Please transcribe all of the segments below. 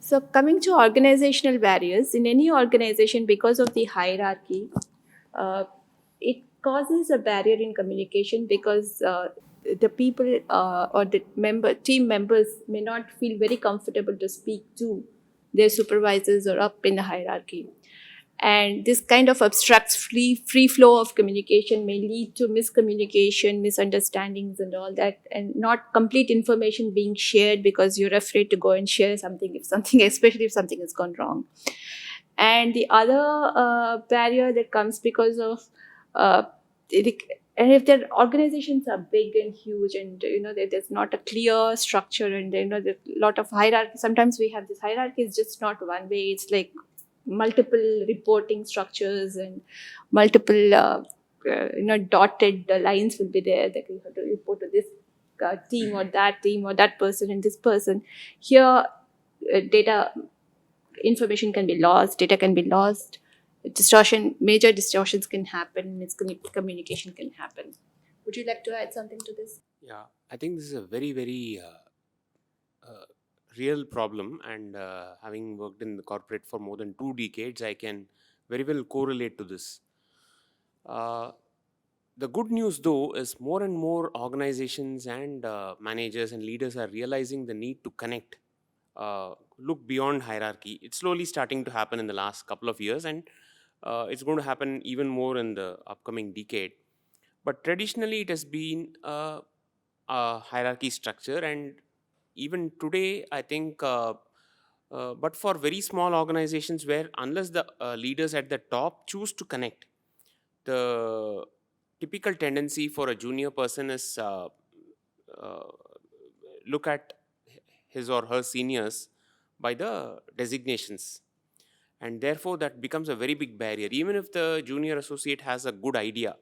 So coming to organizational barriers, in any organization, because of the hierarchy, uh, it causes a barrier in communication because the people or the team members may not feel very comfortable to speak to their supervisors or up in the hierarchy. And this kind of obstructs free flow of communication, may lead to miscommunication, misunderstandings and all that, and not complete information being shared because you're afraid to go and share something, if something especially if something has gone wrong. And the other barrier that comes because of uh, it, and if their organizations are big and huge, and there's not a clear structure, and there's a lot of hierarchy. Sometimes we have this hierarchy is just not one way, it's like multiple reporting structures and multiple dotted lines will be there that you have to report to this team or that person and this person. Here data information can be lost, data can be lost, major distortions can happen, miscommunication can happen. Would you like to add something to this? Yeah, I think this is a very, very real problem. And having worked in the corporate for more than 2 decades, I can very well correlate to this. Uh, the good news, though, is more and more organizations and managers and leaders are realizing the need to connect, look beyond hierarchy. It's slowly starting to happen in the last couple of years, and it's going to happen even more in the upcoming decade. But traditionally, it has been a hierarchy structure, and even today, I think. But for very small organizations, where unless the leaders at the top choose to connect, the typical tendency for a junior person is uh, look at his or her seniors by the designations, and therefore that becomes a very big barrier. Even if the junior associate has a good idea,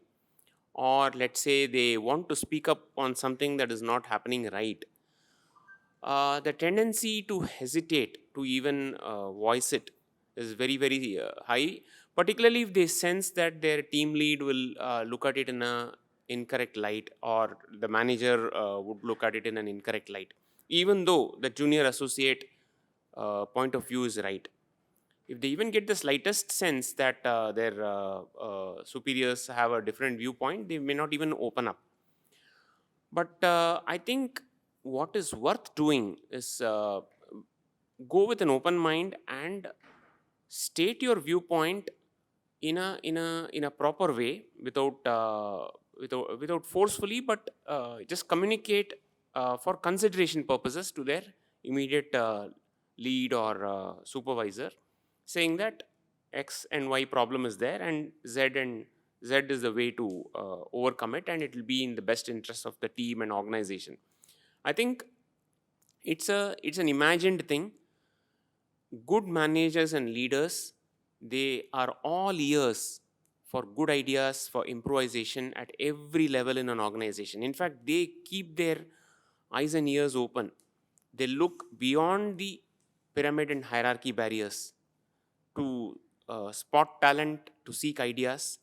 or let's say they want to speak up on something that is not happening right, the tendency to hesitate to even voice it is very, very high, particularly if they sense that their team lead will look at it in a incorrect light, or the manager would look at it in an incorrect light, even though the junior associate point of view is right. If they even get the slightest sense that their superiors have a different viewpoint, they may not even open up. But I think what is worth doing is go with an open mind and state your viewpoint in a proper way, without forcefully, but just communicate for consideration purposes to their immediate lead or supervisor, saying that X and Y problem is there, and Z is the way to overcome it, and it will be in the best interest of the team and organization. I think it's an imagined thing. Good managers and leaders, they are all ears for good ideas, for improvisation at every level in an organization. In fact, they keep their eyes and ears open. They look beyond the pyramid and hierarchy barriers to spot talent, to seek ideas.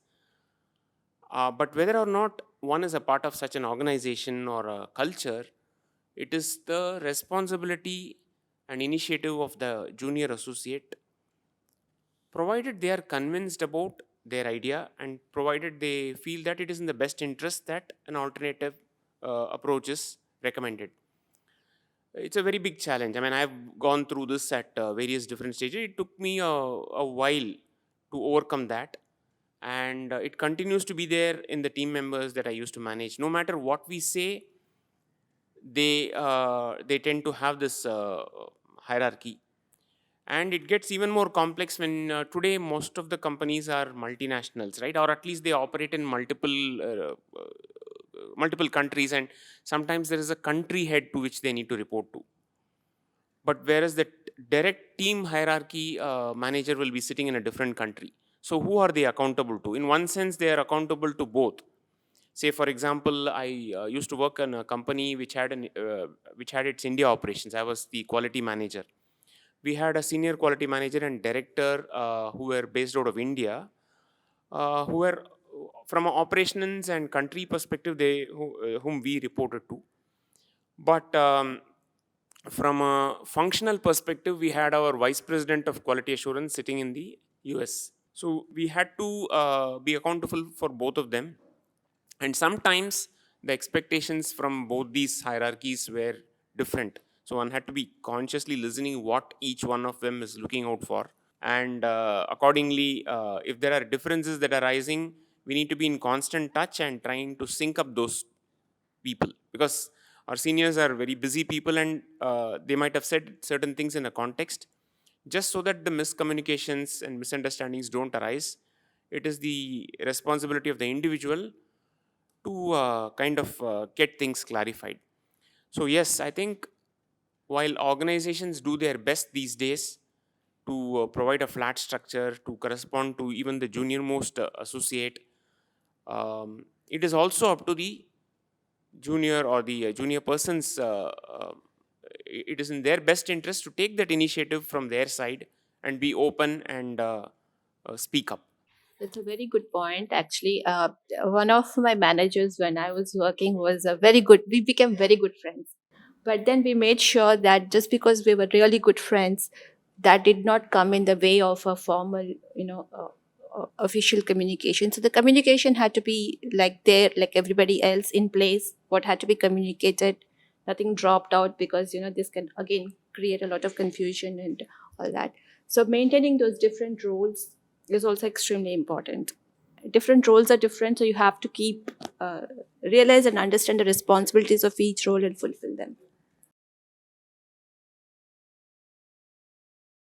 But whether or not one is a part of such an organization or a culture, it is the responsibility and initiative of the junior associate, provided they are convinced about their idea and provided they feel that it is in the best interest, that an alternative approach is recommended. It's a very big challenge. I mean, I've gone through this at various different stages. It took me a while to overcome that, and it continues to be there in the team members that I used to manage. No matter what we say, they tend to have this hierarchy, and it gets even more complex when today most of the companies are multinationals, right? Or at least they operate in multiple countries, and sometimes there is a country head to which they need to report to. But whereas the direct team hierarchy manager will be sitting in a different country, so who are they accountable to? In one sense, they are accountable to both. Say, for example, I used to work in a company which had its India operations. I was the quality manager. We had a senior quality manager and director who were based out of India, who were from an operations and country perspective, whom we reported to. But From a functional perspective, we had our vice president of quality assurance sitting in the US. So we had to be accountable for both of them. And sometimes the expectations from both these hierarchies were different. So one had to be consciously listening what each one of them is looking out for. And accordingly, if there are differences that are rising, we need to be in constant touch and trying to sync up those people, because our seniors are very busy people, and they might have said certain things in a context. Just so that the miscommunications and misunderstandings don't arise, it is the responsibility of the individual to kind of get things clarified. So yes, I think while organizations do their best these days to provide a flat structure to correspond to even the junior most associate, it is also up to the junior or the junior persons. It is in their best interest to take that initiative from their side and be open and speak up. That's a very good point. Actually, one of my managers when I was working was a very good. We became very good friends, but then we made sure that just because we were really good friends, that did not come in the way of a formal, official communication. So the communication had to be like there, like everybody else in place. What had to be communicated, nothing dropped out, because this can again create a lot of confusion and all that. So maintaining those different roles is also extremely important. Different roles are different, so you have to keep realize and understand the responsibilities of each role and fulfill them.